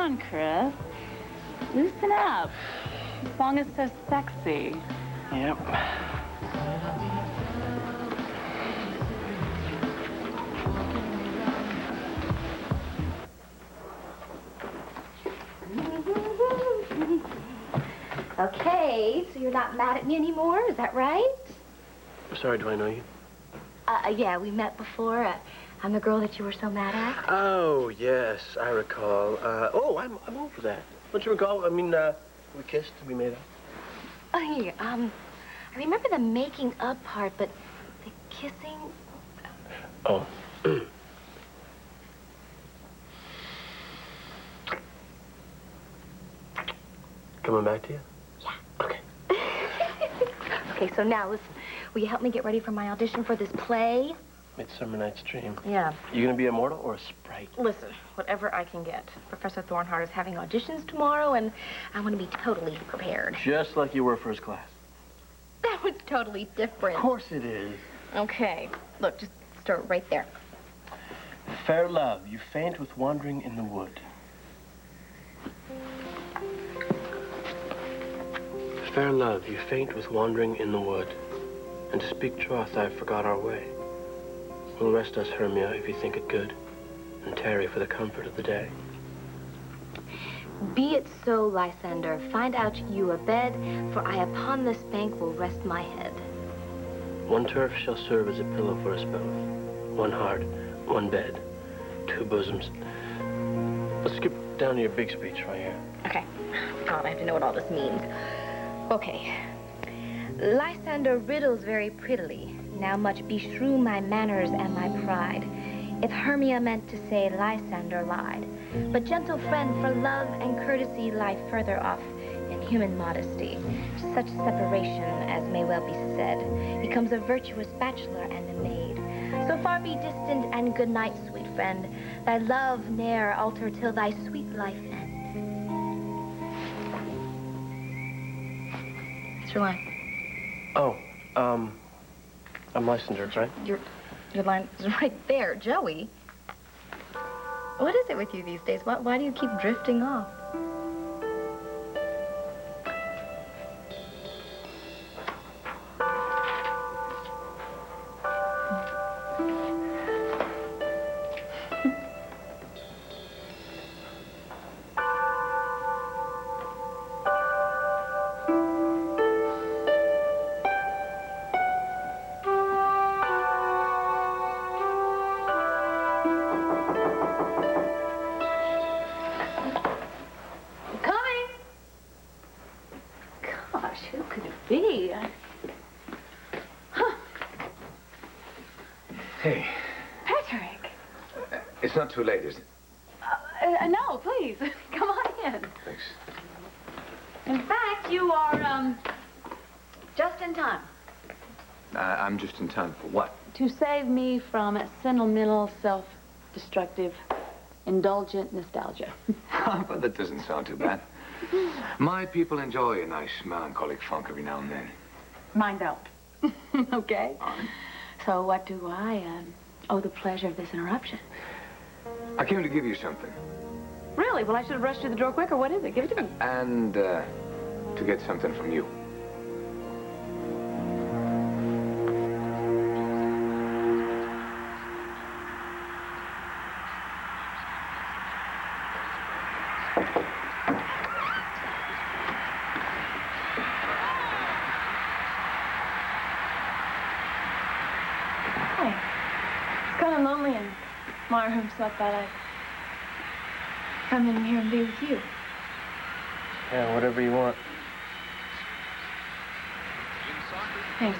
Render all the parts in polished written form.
on, Chris. Loosen up. The song is so sexy. Yep. Okay, so you're not mad at me anymore, is that right? I'm sorry, do I know you? Yeah, we met before. I'm the girl that you were so mad at. Oh, yes, I recall. I'm over that. Don't you recall? I mean, we kissed, we made up. Oh, here, I remember the making up part, but the kissing... Oh. Coming back to you? Yeah. Okay. Okay, so now, listen. Will you help me get ready for my audition for this play? Midsummer Night's Dream. Yeah. You gonna be a mortal or a sprite? Listen, whatever I can get. Professor Thornhart is having auditions tomorrow, and I want to be totally prepared. Just like you were first class. That was totally different. Of course it is. Okay. Look, just start right there. Fair love, you faint with wandering in the wood. Fair love, you faint with wandering in the wood, and to speak troth, I forgot our way. We'll rest us, Hermia, if you think it good, and tarry for the comfort of the day. Be it so, Lysander. Find out you a bed, for I upon this bank will rest my head. One turf shall serve as a pillow for us both. One heart, one bed, two bosoms. Let's skip down to your big speech right here. Okay. God, I have to know what all this means. Okay. Lysander riddles very prettily. Now much beshrew my manners and my pride. If Hermia meant to say Lysander lied. But gentle friend, for love and courtesy lie further off in human modesty. Such separation, as may well be said, becomes a virtuous bachelor and a maid. So far be distant, and good night, sweet friend. Thy love ne'er alter till thy sweet life ends. What's your line? Oh, I'm Lysander, right? Your line is right there, Joey. What is it with you these days? Why do you keep drifting off? Who could it be? Huh. Hey. Patrick. It's not too late, is it? No, please. Come on in. Thanks. In fact, you are, just in time. I'm just in time for what? To save me from sentimental, self-destructive, indulgent nostalgia. But that doesn't sound too bad. My people enjoy a nice melancholic funk every now and then. Mine don't. Okay. All right. So what do I owe the pleasure of this interruption? I came to give you something. Really? Well, I should have rushed to the door quicker. What is it? Give it to me. And, to get something from you. It's kind of lonely in my room, so I thought I'd come in here and be with you. Yeah, whatever you want. Thanks.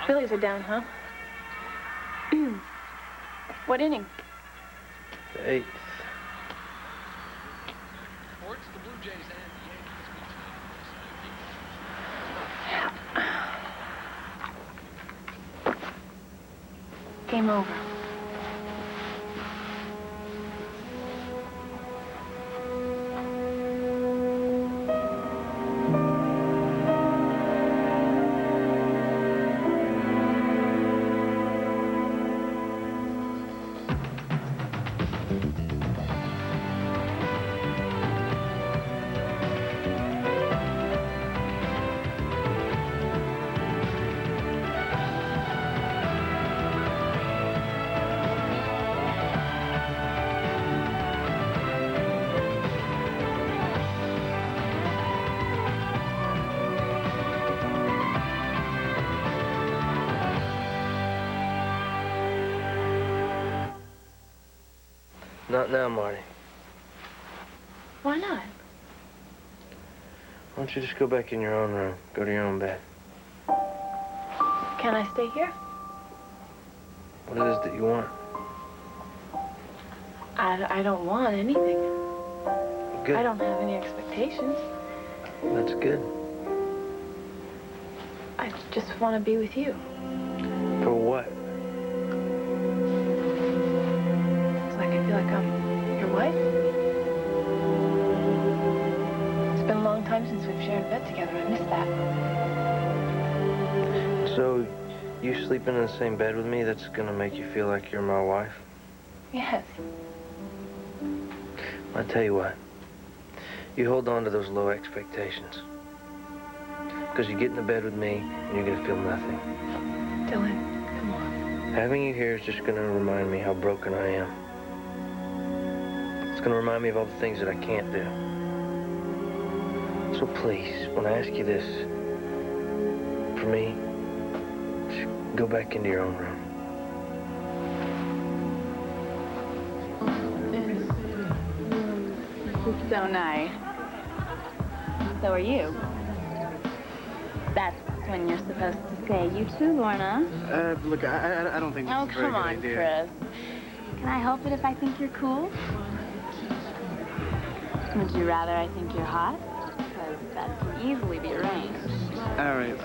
Phillies are down, huh? What inning? The 8th. Game over. Not now, Marty. Why not? Why don't you just go back in your own room? Go to your own bed. Can I stay here? What it is that you want? I don't want anything. Good. I don't have any expectations. That's good. I just want to be with you. For what? It's like I feel like I'm your wife. It's been a long time since we've shared a bed together. I miss that. So, you sleeping in the same bed with me, that's gonna make you feel like you're my wife? Yes. I'll tell you what. You hold on to those low expectations. Because you get in the bed with me, and you're gonna feel nothing. Dylan, come on. Having you here is just gonna remind me how broken I am. It's gonna remind me of all the things that I can't do. So please, when I ask you this, for me, just go back into your own room. So nice. So are you. That's when you're supposed to say you too, Lorna. Look, I don't think this Oh, is a very come good on, idea. Chris. Can I help it if I think you're cool? Would you rather I think you're hot? Because that can easily be arranged. All right,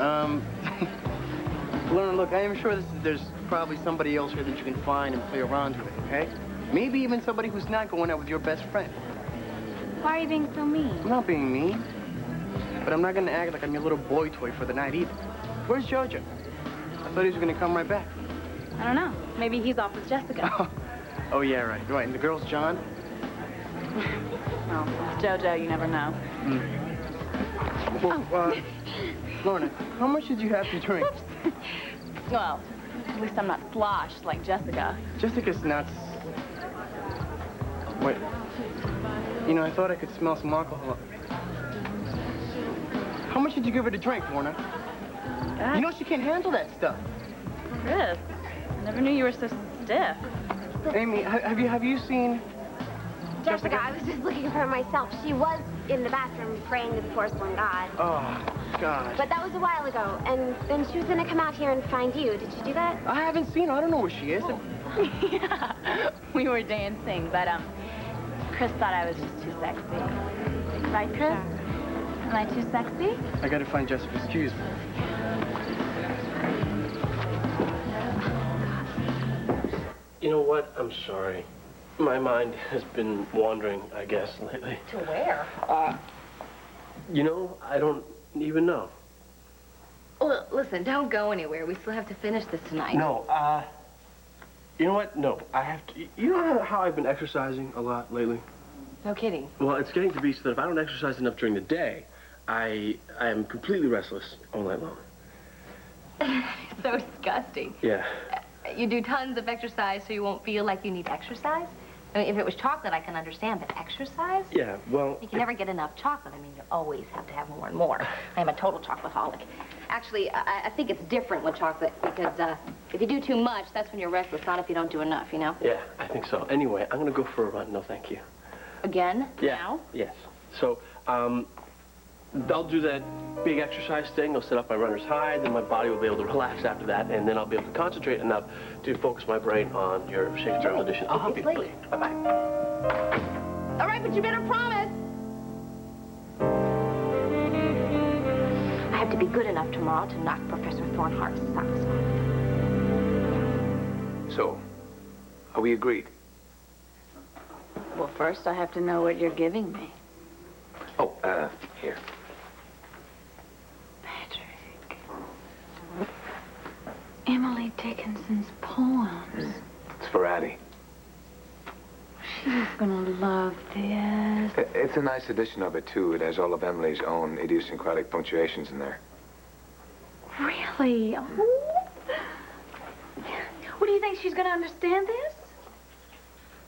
Lorna, look, I am sure there's probably somebody else here that you can find and play around with, okay? Maybe even somebody who's not going out with your best friend. Why are you being so mean? I'm not being mean, but I'm not gonna act like I'm your little boy toy for the night either. Where's Jojo? I thought he was gonna come right back. I don't know. Maybe he's off with Jessica. Oh, yeah, right. Right, and the girl's John? Oh, it's JoJo, you never know. Well, Lorna, how much did you have to drink? Well, at least I'm not sloshed like Jessica. Jessica's nuts. Wait. You know, I thought I could smell some alcohol. How much did you give her to drink, Lorna? God, You know she can't handle that stuff. Chris, I never knew you were so stiff. Amy, have you seen Jessica, I was just looking for her myself. She was in the bathroom praying to the porcelain god. Oh, God. But that was a while ago, and then she was gonna come out here and find you. Did you do that? I haven't seen her. I don't know where she is. Yeah, we were dancing, but Chris thought I was just too sexy. Right, Chris? Am I too sexy? I gotta find Jessica. Excuse me. You know what? I'm sorry. My mind has been wandering, I guess, lately. To where? You know, I don't even know. Well, listen, don't go anywhere. We still have to finish this tonight. No, you know what? No, I have to. You know how I've been exercising a lot lately? No kidding. Well, it's getting to be so that if I don't exercise enough during the day, I am completely restless all night long. So disgusting. Yeah. You do tons of exercise so you won't feel like you need exercise? I mean, if it was chocolate, I can understand, but exercise? Yeah, well... You can never get enough chocolate. I mean, you always have to have more and more. I am a total chocolateholic. Actually, I think it's different with chocolate because if you do too much, that's when you're restless, not if you don't do enough, you know? Yeah, I think so. Anyway, I'm gonna go for a run. No, thank you. Again? Yeah. Now? Yes. So, I'll do that big exercise thing. I'll set up my runner's high, then my body will be able to relax after that, and then I'll be able to concentrate enough to focus my brain on your Shakespeare audition. I'll help you. Obviously. Bye-bye. All right, but you better promise. I have to be good enough tomorrow to knock Professor Thornhart's socks off. So, are we agreed? Well, first I have to know what you're giving me. Oh, here. Patrick. Emily Dickinson's poems. It's for Addie. She's gonna love this. It's a nice edition of it, too. It has all of Emily's own idiosyncratic punctuations in there. Really? Oh. What do you think, she's gonna understand this?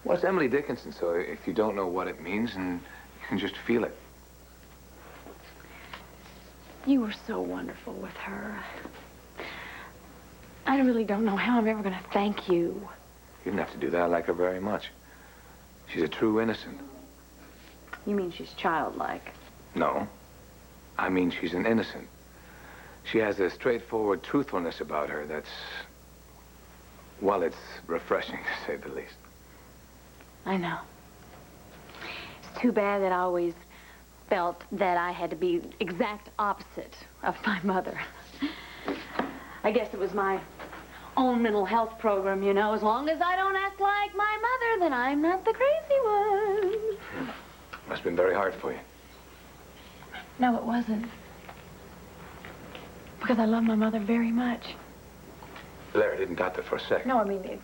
Well, it's Emily Dickinson, so if you don't know what it means, and you can just feel it. You were so wonderful with her. I really don't know how I'm ever gonna thank you. You didn't have to do that. I like her very much. She's a true innocent. You mean she's childlike? No. I mean she's an innocent. She has a straightforward truthfulness about her that's... well, it's refreshing, to say the least. I know. It's too bad that I always felt that I had to be exact opposite of my mother. I guess it was my own mental health program, you know. As long as I don't act like my mother, then I'm not the crazy one. Must have been very hard for you. No, it wasn't. Because I love my mother very much. Blair didn't got there for a second. No, I mean,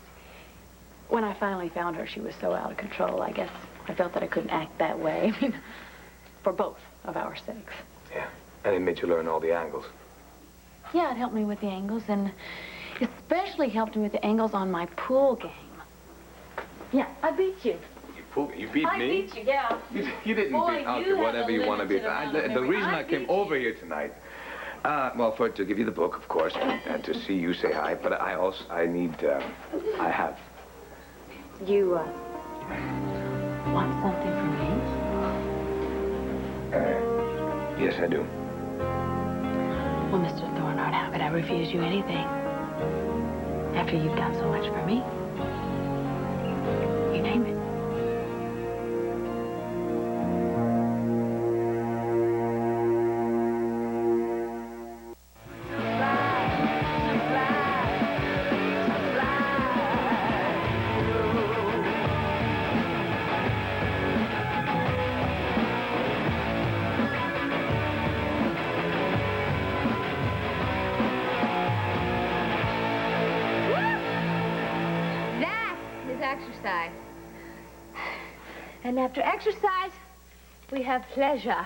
when I finally found her, she was so out of control. I guess I felt that I couldn't act that way. I mean, for both of our sakes. Yeah, and it made you learn all the angles. Yeah, it helped me with the angles, and especially helped me with the angles on my pool game. Yeah, I beat you. You beat me? I beat you, yeah. You didn't Boy, beat out you to whatever have a you want to be. limited amount of The memory. reason I came beat over you. here tonight, well, for to give you the book, of course, and to see you say hi, but I need, I have. You, want something from me? Yes, I do. Well, Mr. Thornhart, how could I refuse you anything? After you've done so much for me. You name it. That is exercise. And after exercise, we have pleasure.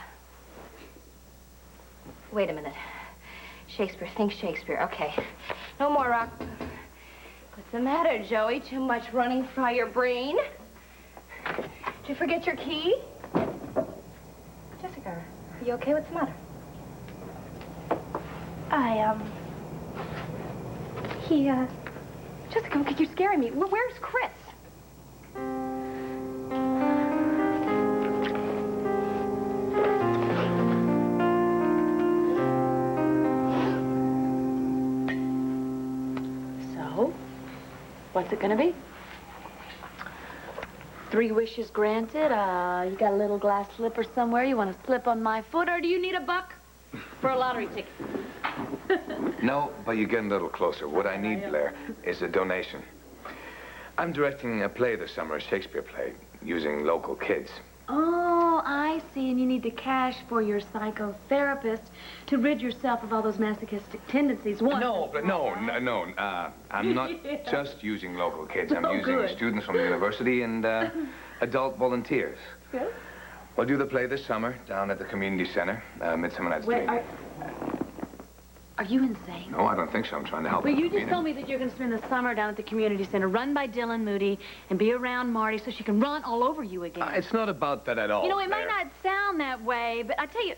Wait a minute. Shakespeare, think Shakespeare. Okay. No more rock. What's the matter, Joey? Too much running fry your brain? Did you forget your key? Jessica, are you okay? What's the matter? Jessica, look, you're scaring me. Where's Chris? So, what's it gonna be? 3 wishes granted? You got a little glass slipper somewhere? You want to slip on my foot, or do you need a buck for a lottery ticket? No, but you're getting a little closer. What I need, Blair, is a donation. I'm directing a play this summer, a Shakespeare play, using local kids. Oh, I see. And you need the cash for your psychotherapist to rid yourself of all those masochistic tendencies. No, I'm not just using local kids. I'm using students from the university and adult volunteers. Good. We'll do the play this summer down at the community center, Midsummer Night's Wait, Dream. are you insane? No, I don't think so. I'm trying to help. Well, the you just community. told me that you're going to spend the summer down at the community center, run by Dylan Moody, and be around Marty so she can run all over you again. It's not about that at all. You know, it might Blair. not sound that way, but I tell you,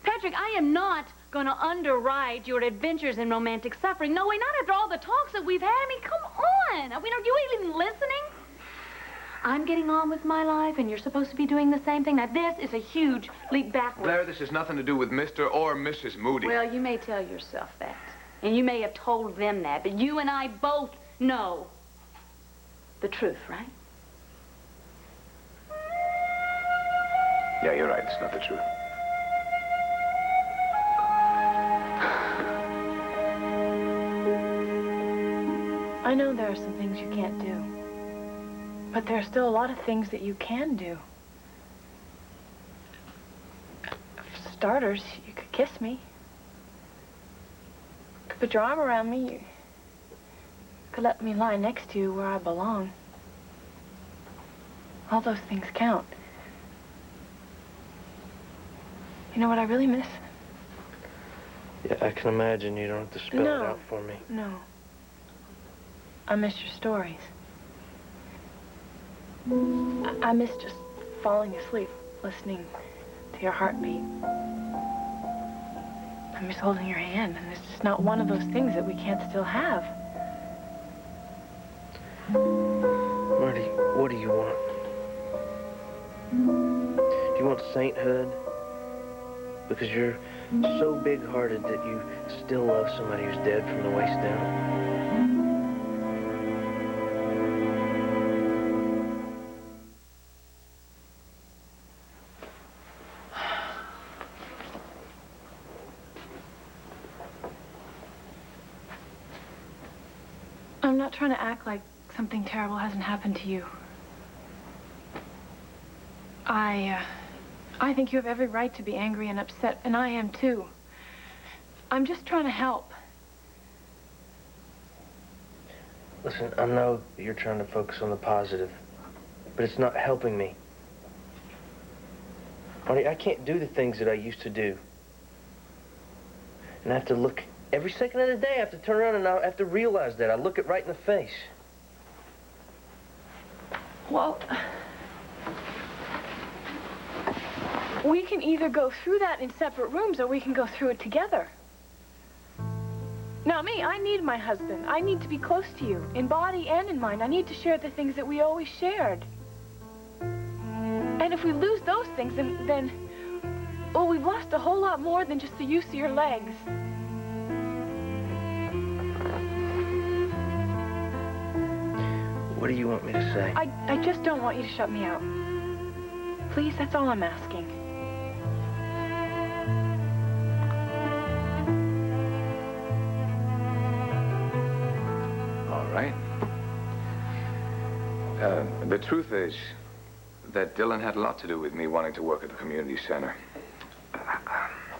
Patrick, I am not going to underwrite your adventures in romantic suffering. No way, not after all the talks that we've had. I mean, come on. I mean, are you even listening? I'm getting on with my life, and you're supposed to be doing the same thing. Now, this is a huge leap backwards. Blair, this has nothing to do with Mr. or Mrs. Moody. Well, you may tell yourself that, and you may have told them that, but you and I both know the truth, right? Yeah, you're right. It's not the truth. I know there are some things you can't do. But there are still a lot of things that you can do. For starters, you could kiss me. You could put your arm around me. You could let me lie next to you where I belong. All those things count. You know what I really miss? Yeah, I can imagine. You don't have to spell it out for me. No. I miss your stories. I miss just falling asleep, listening to your heartbeat. I miss holding your hand, and it's just not one of those things that we can't still have. Marty, what do you want? Do you want sainthood? Because you're so big-hearted that you still love somebody who's dead from the waist down. I'm not trying to act like something terrible hasn't happened to you. I think you have every right to be angry and upset, and I am too. I'm just trying to help. Listen, I know that you're trying to focus on the positive, but it's not helping me. Marty, I can't do the things that I used to do. And I have to look, every second of the day, I have to turn around and I have to realize that. I look it right in the face. Well, we can either go through that in separate rooms or we can go through it together. Now, me, I need my husband. I need to be close to you, in body and in mind. I need to share the things that we always shared. And if we lose those things, then well, we've lost a whole lot more than just the use of your legs. What do you want me to say? I just don't want you to shut me out. Please, that's all I'm asking. All right. The truth is that Dylan had a lot to do with me wanting to work at the community center.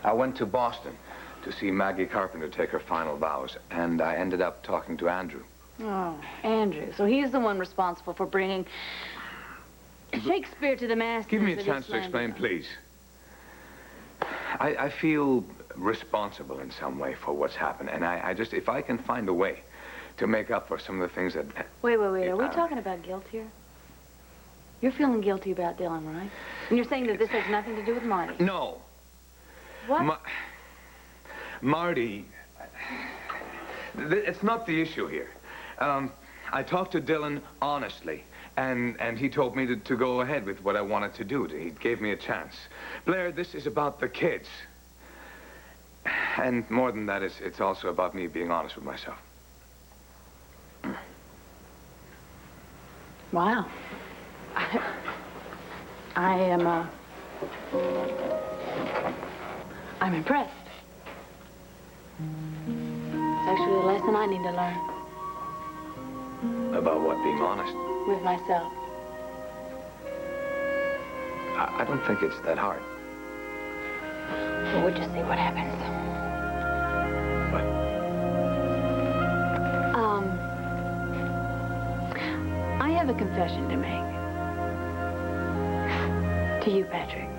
I went to Boston to see Maggie Carpenter take her final vows, and I ended up talking to Andrew. Oh, Andrew. So he's the one responsible for bringing Shakespeare to the masses. Give me a chance to explain, please. I feel responsible in some way for what's happened, and I just, if I can find a way to make up for some of the things that... Wait. Are we talking about guilt here? You're feeling guilty about Dylan, right? And you're saying that this has nothing to do with Marty? No. What? Marty... It's not the issue here. I talked to Dylan honestly, and he told me to go ahead with what I wanted to do. He gave me a chance. Blair, this is about the kids. And more than that, it's also about me being honest with myself. Wow. I'm impressed. It's actually a lesson I need to learn. About what, being honest? With myself. I don't think it's that hard. Well, we'll just see what happens. What? I have a confession to make. To you, Patrick.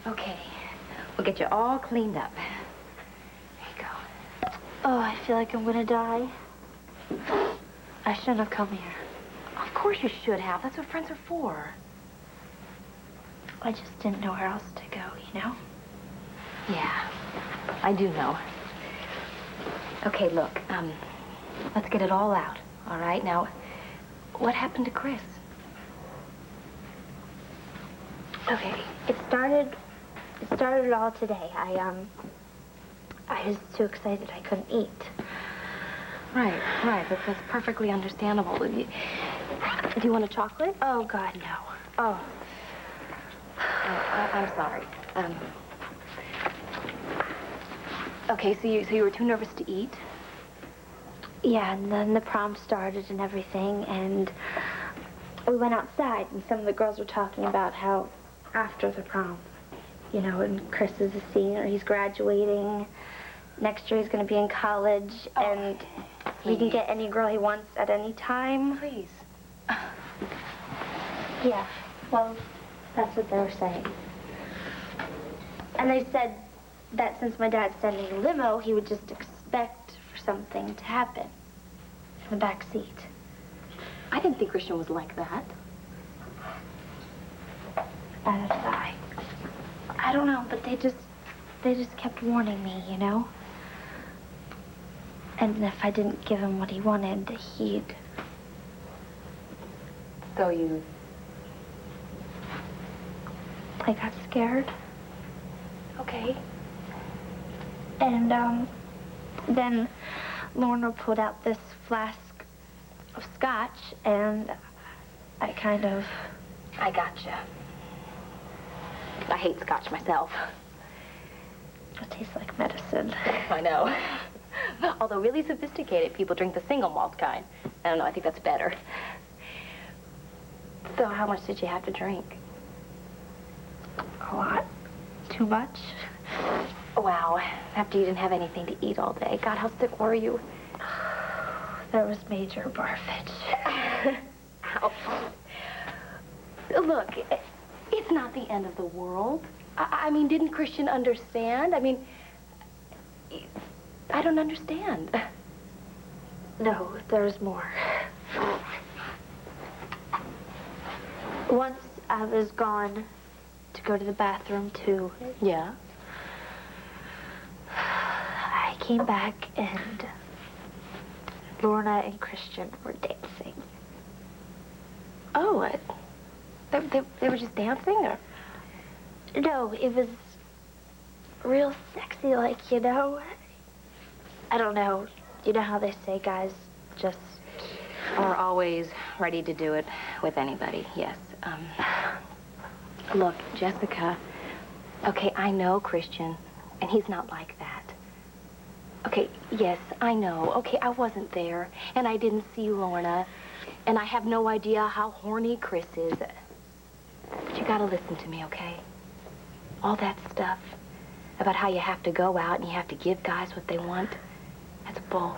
Okay. We'll get you all cleaned up. There you go. Oh, I feel like I'm gonna die. I shouldn't have come here. Of course you should have. That's what friends are for. I just didn't know where else to go, you know? Yeah, I do know. Okay, look, let's get it all out, all right? Now, what happened to Chris? Okay, it started all today. I was too excited I couldn't eat. Right, that's perfectly understandable. Do you want a chocolate? Oh, God, no. Oh, I'm sorry. Okay, so you were too nervous to eat? Yeah, and then the prom started and everything, and we went outside, and some of the girls were talking about how after the prom, you know, and Chris is a senior, he's graduating. Next year he's going to be in college, and he can get any girl he wants at any time. Please. Yeah, well, that's what they were saying. And they said that since my dad's sending a limo, he would just expect for something to happen in the back seat. I didn't think Christian was like that. Neither did I. I don't know, but they just kept warning me, you know? And if I didn't give him what he wanted, he'd... So you... I got scared. Okay. And, then Lorna pulled out this flask of scotch, and I kind of... I gotcha. I hate scotch myself. It tastes like medicine. I know. Although really sophisticated people drink the single malt kind. I don't know, I think that's better. So how much did you have to drink? A lot. Too much. Wow, after you didn't have anything to eat all day. God, how sick were you? There was major barfage. Ow. Look, it's not the end of the world. I mean, didn't Christian understand? I mean, I don't understand. No, there's more. Once I was gone to go to the bathroom, too. Yeah? I came back, and Lorna and Christian were dancing. Oh, what? They were just dancing, or? No, it was real sexy, like, you know. I don't know. You know how they say guys just... Are always ready to do it with anybody, yes. Look, Jessica, okay, I know Christian, and he's not like that. Okay, yes, I know. Okay, I wasn't there, and I didn't see Lorna, and I have no idea how horny Chris is. But you gotta listen to me, okay? All that stuff about how you have to go out and you have to give guys what they want, that's bull,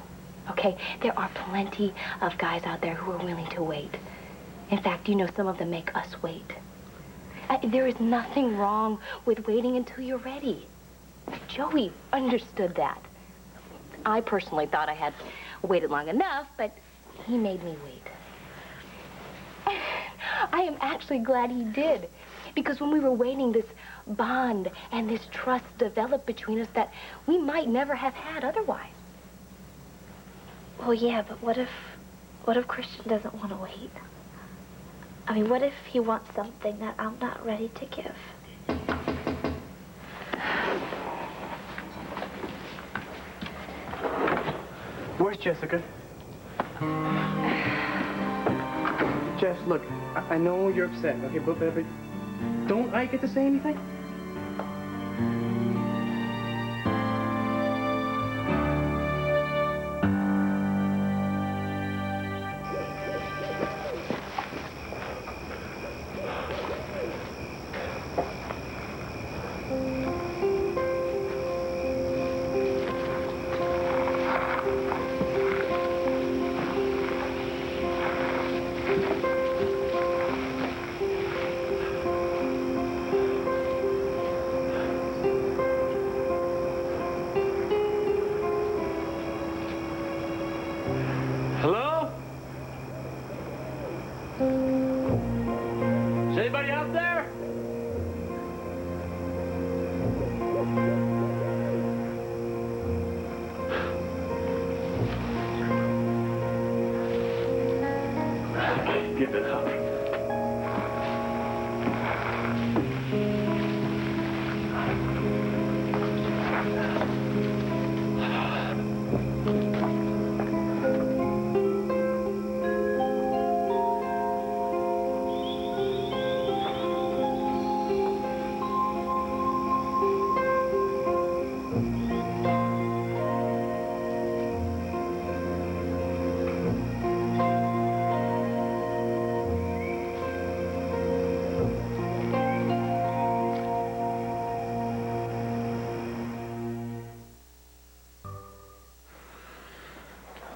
okay? There are plenty of guys out there who are willing to wait. In fact, you know, some of them make us wait. There is nothing wrong with waiting until you're ready. Joey understood that. I personally thought I had waited long enough, but he made me wait. I am actually glad he did, because when we were waiting, this bond and this trust developed between us that we might never have had otherwise. Well, yeah, but what if Christian doesn't want to wait? I mean, what if he wants something that I'm not ready to give? Where's Jessica? Jess, look, I know you're upset, okay, but don't I get to say anything? Hello? Is anybody out there? Give it up.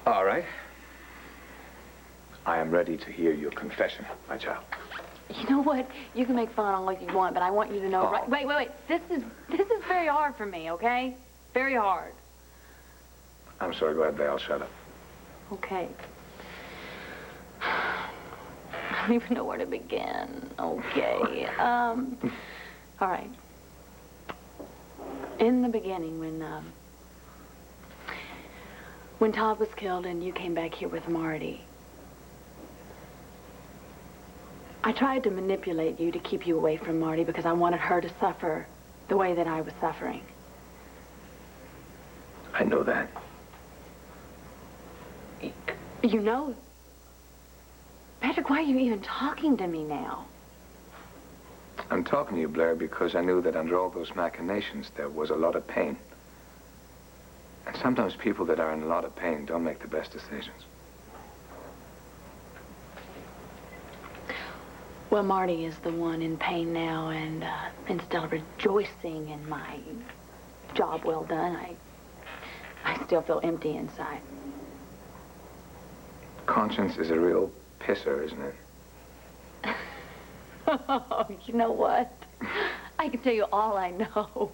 All right. I am ready to hear your confession, my child. You know what? You can make fun all you want, but I want you to know. Oh. Right? Wait. This is very hard for me. Okay? Very hard. I'm so glad they all shut up. Okay. I don't even know where to begin. Okay. All right. In the beginning, When Todd was killed and you came back here with Marty, I tried to manipulate you to keep you away from Marty because I wanted her to suffer the way that I was suffering. I know that. You know, Patrick, why are you even talking to me now? I'm talking to you, Blair, because I knew that under all those machinations, there was a lot of pain. And sometimes people that are in a lot of pain don't make the best decisions. Well, Marty is the one in pain now, and instead of rejoicing in my job well done, I still feel empty inside. Conscience is a real pisser, isn't it? Oh, you know what? I can tell you all I know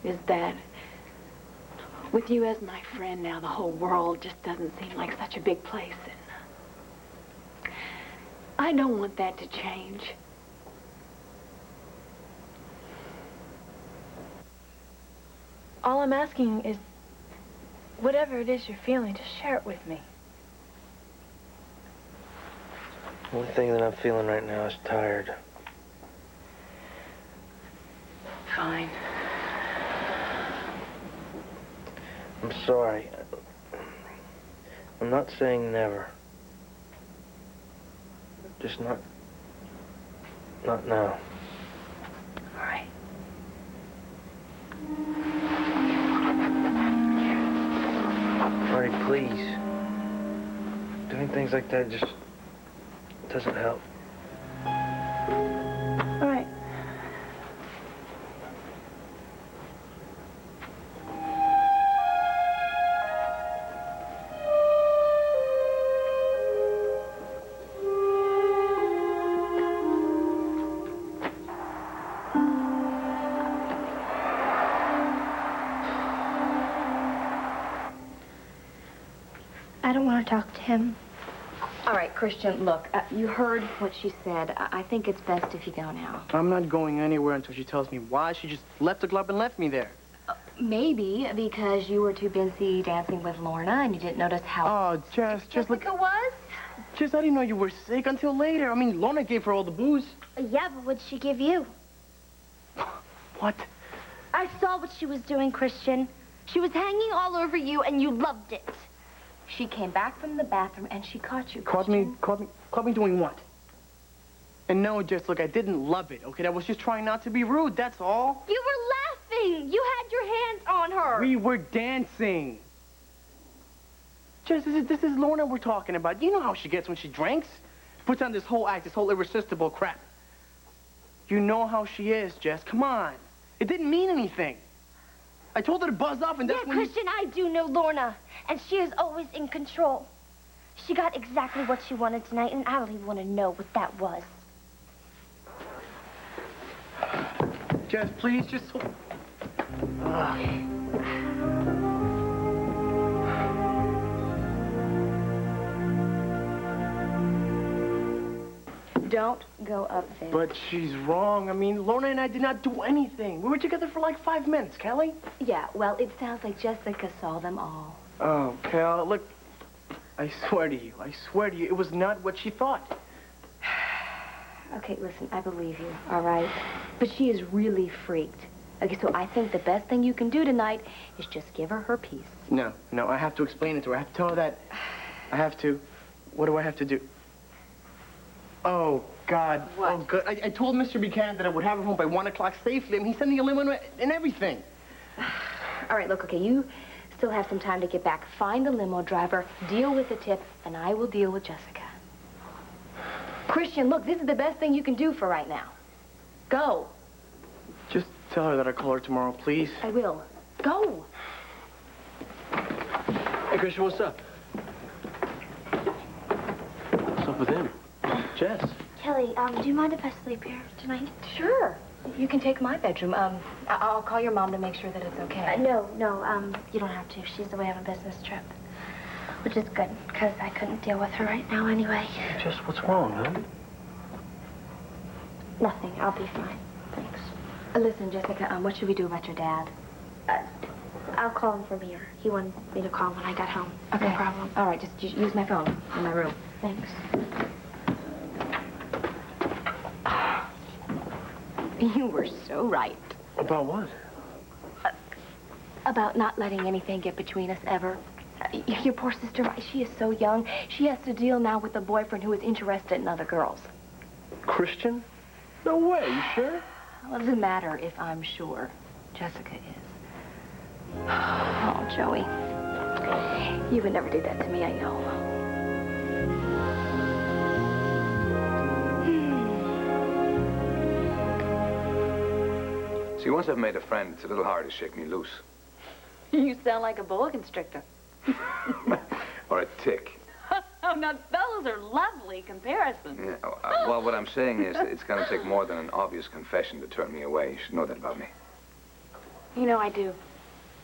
is that with you as my friend now, the whole world just doesn't seem like such a big place. And I don't want that to change. All I'm asking is, whatever it is you're feeling, just share it with me. The only thing that I'm feeling right now is tired. Fine. I'm sorry. I'm not saying never. Just not now. All right. Marty, please. Doing things like that just doesn't help. All right. I don't want to talk to him. All right, Christian, look, you heard what she said. I think it's best if you go now. I'm not going anywhere until she tells me why. She just left the club and left me there. Maybe because you were too busy dancing with Lorna and you didn't notice how... Oh, Jess, look. Jessica was? Jess, I didn't know you were sick until later. I mean, Lorna gave her all the booze. Yeah, but what'd she give you? What? I saw what she was doing, Christian. She was hanging all over you, and you loved it. She came back from the bathroom and she caught you, Caught Christian. me doing what? And no, Jess, look, I didn't love it, okay? I was just trying not to be rude, that's all. You were laughing. You had your hands on her. We were dancing. Jess, this is Lorna we're talking about. You know how she gets when she drinks. Puts on this whole act, this whole irresistible crap. You know how she is, Jess. Come on. It didn't mean anything. I told her to buzz off, and that's Yeah, when Christian, I do know Lorna, and she is always in control. She got exactly what she wanted tonight, and I don't even want to know what that was. Jess, please, just... Don't go up there. But she's wrong. I mean, Lorna and I did not do anything. We were together for like 5 minutes, Kelly. Yeah, well, it sounds like Jessica saw them all. Oh, Cal, look, I swear to you, it was not what she thought. Okay, listen, I believe you, all right? But she is really freaked. Okay, so I think the best thing you can do tonight is just give her her piece. No, I have to explain it to her. I have to tell her that. I have to. What do I have to do? Oh, God. What? Oh, God. I told Mr. Buchanan that I would have her home by 1 o'clock safely, and he's sending a limo and everything. All right, look, okay, you still have some time to get back. Find the limo driver, deal with the tip, and I will deal with Jessica. Christian, look, this is the best thing you can do for right now. Go. Just tell her that I'll call her tomorrow, please. I will. Go. Hey, Christian, what's up? What's up with him? Jess. Kelly, do you mind if I sleep here tonight? Sure. You can take my bedroom. I'll call your mom to make sure that it's okay. No, you don't have to. She's away on a business trip. Which is good, because I couldn't deal with her right now anyway. Jess, what's wrong, huh? Nothing. I'll be fine. Thanks. Listen, Jessica, what should we do about your dad? I'll call him from here. He wanted me to call when I got home. Okay. No problem. All right, just use my phone in my room. Thanks. You were so right. About what? About not letting anything get between us ever. Your poor sister, she is so young. She has to deal now with a boyfriend who is interested in other girls. Christian? No way, you sure? Well, it doesn't matter if I'm sure. Jessica is. Oh, Joey. You would never do that to me, I know. See, once I've made a friend, it's a little hard to shake me loose. You sound like a boa constrictor. Or a tick. Oh, now those are lovely comparisons. Yeah, well, what I'm saying is it's going to take more than an obvious confession to turn me away. You should know that about me. You know I do.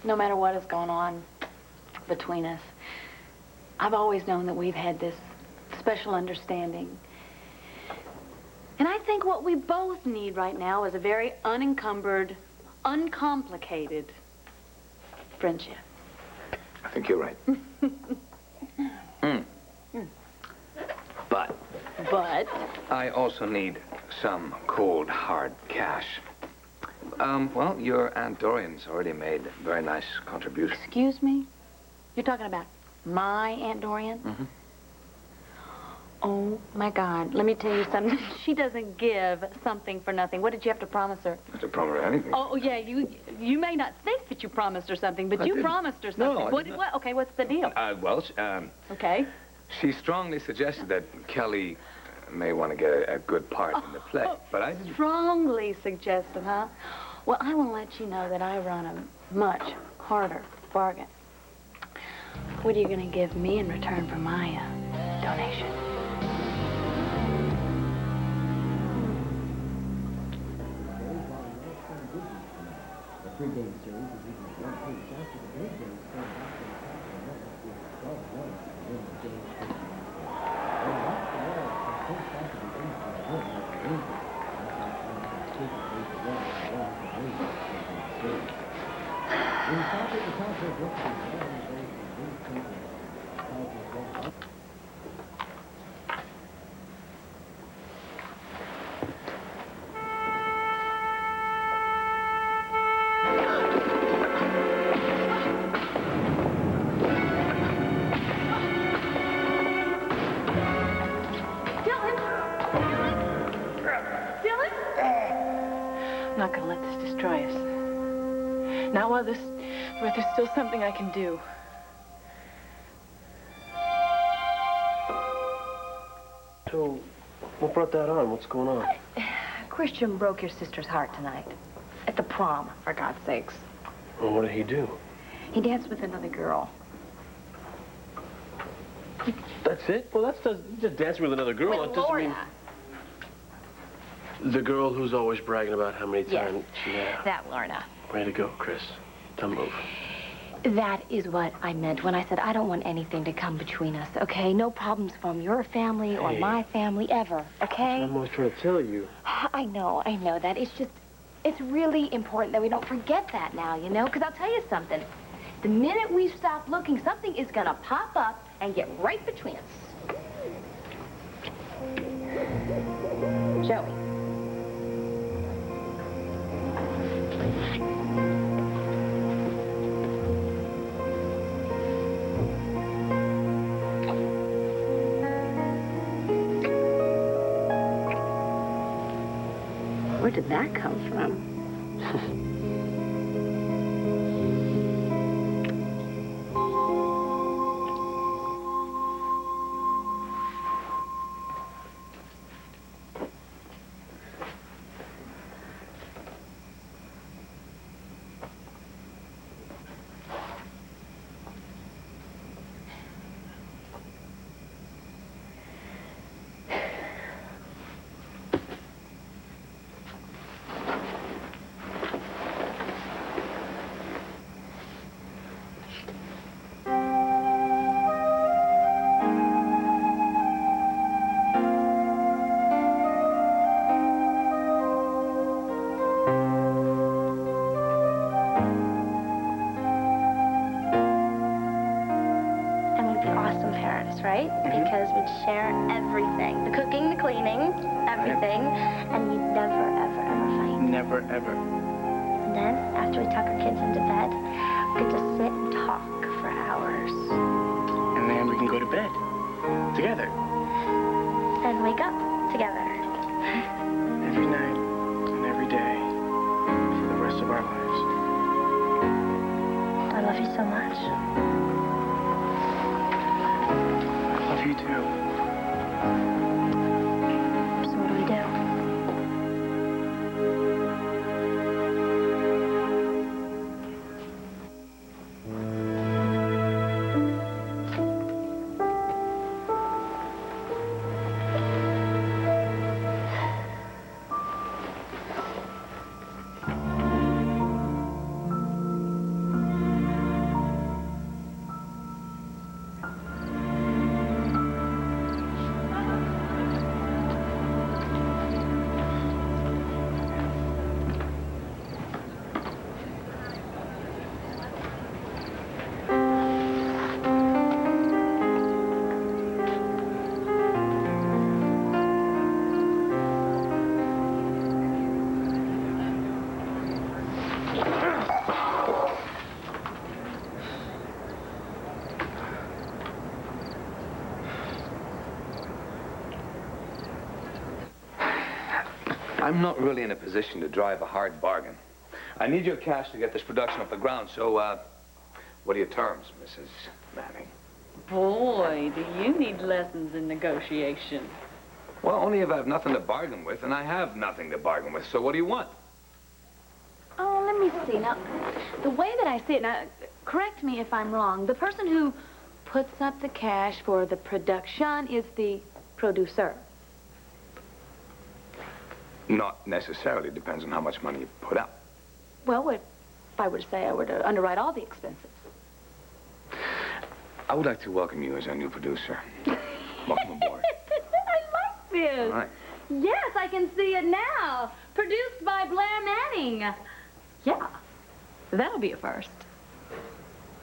No matter what is going on between us, I've always known that we've had this special understanding. And I think what we both need right now is a very unencumbered, uncomplicated friendship. I think you're right. But I also need some cold, hard cash. Well, your Aunt Dorian's already made a very nice contribution. excuse me? You're talking about my Aunt Dorian? Mm-hmm. Oh, my God. Let me tell you something. She doesn't give something for nothing. What did you have to promise her? Not to promise her anything. Oh, yeah, you may not think that you promised her something, but I you didn't. promised her No, something. I did not. Okay, what's the deal? Okay. She strongly suggested that Kelly may want to get a good part in the play, but I didn't. Strongly suggested, huh? Well, I want to let you know that I run a much harder bargain. What are you going to give me in return for my donation? I'm not going to let this destroy us. Not while there's still something I can do. So, what brought that on? What's going on? Christian broke your sister's heart tonight. At the prom, for God's sakes. Well, what did he do? He danced with another girl. That's it? Well, that's just dancing with another girl. With That doesn't Laura. mean... The girl who's always bragging about how many Yes. times she had. That Lorna. Way to go, Chris. Don't move. That is what I meant when I said I don't want anything to come between us, okay? No problems from your family or Hey. my family ever, okay? I'm always trying to tell you. I know that. It's just, it's really important that we don't forget that now, you know? Because I'll tell you something. The minute we stop looking, something is going to pop up and get right between us. Joey. Where did that come from? parents, right? Because we'd share everything. The cooking, the cleaning, everything. And we'd never, ever, ever fight. Never, ever. And then, after we tuck our kids into bed, we get to sit and talk for hours. And then we can go to bed. Together. And wake up together. Every night and every day. For the rest of our lives. I love you so much. I love you too. So what do we do? I'm not really in a position to drive a hard bargain. I need your cash to get this production off the ground, so, what are your terms, Mrs. Manning? Boy, do you need lessons in negotiation. Well, only if I have nothing to bargain with, and I have nothing to bargain with, so what do you want? Oh, let me see. Now, the way that I see it, now, correct me if I'm wrong, the person who puts up the cash for the production is the producer. Not necessarily. Depends on how much money you put up. Well, if I were to say I were to underwrite all the expenses. I would like to welcome you as our new producer. Welcome aboard. I like this. All right. Yes, I can see it now. Produced by Blair Manning. Yeah, that'll be a first.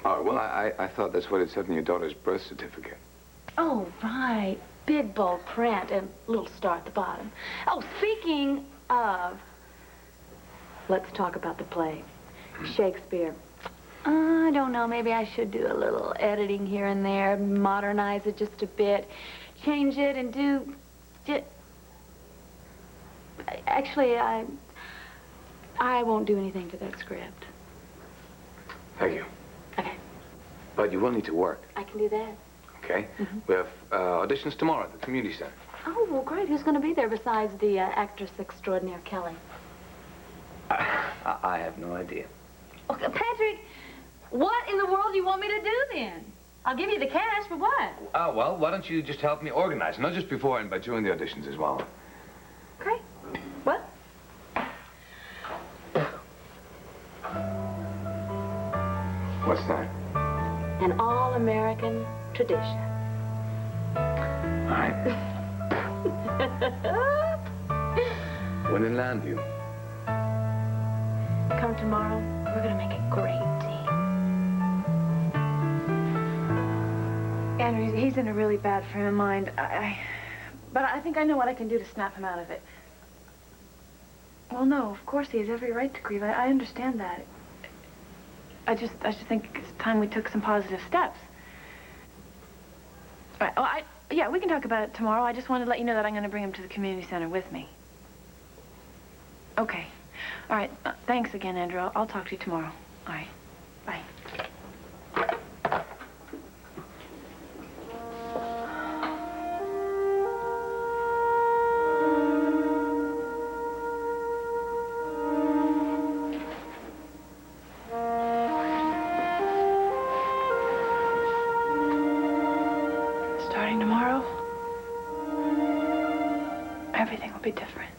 Oh, well, I thought that's what it said in your daughter's birth certificate. Oh, right. Big bold print and little star at the bottom. Oh, speaking of, let's talk about the play. Shakespeare. I don't know, maybe I should do a little editing here and there, modernize it just a bit, change it and do... Actually, I won't do anything to that script. Thank you. Okay. But you will need to work, I can do that. okay? We have auditions tomorrow at the community center. Oh, well, great. Who's going to be there besides the actress extraordinaire, Kelly? I have no idea. Okay, Patrick, what in the world do you want me to do then? I'll give you the cash for what? Well, why don't you just help me organize? Not just before but during the auditions as well. Okay. What? What's that? An all-American tradition. All right. When in Landview? Come tomorrow. We're going to make a great team. Andrew, he's in a really bad frame of mind. But I think I know what I can do to snap him out of it. Well, no, of course he has every right to grieve. I understand that. I just think it's time we took some positive steps. All right, well, yeah, we can talk about it tomorrow. I just wanted to let you know that I'm going to bring him to the community center with me. Okay. All right, thanks again, Andrew. I'll talk to you tomorrow. All right, bye. Starting tomorrow, everything will be different.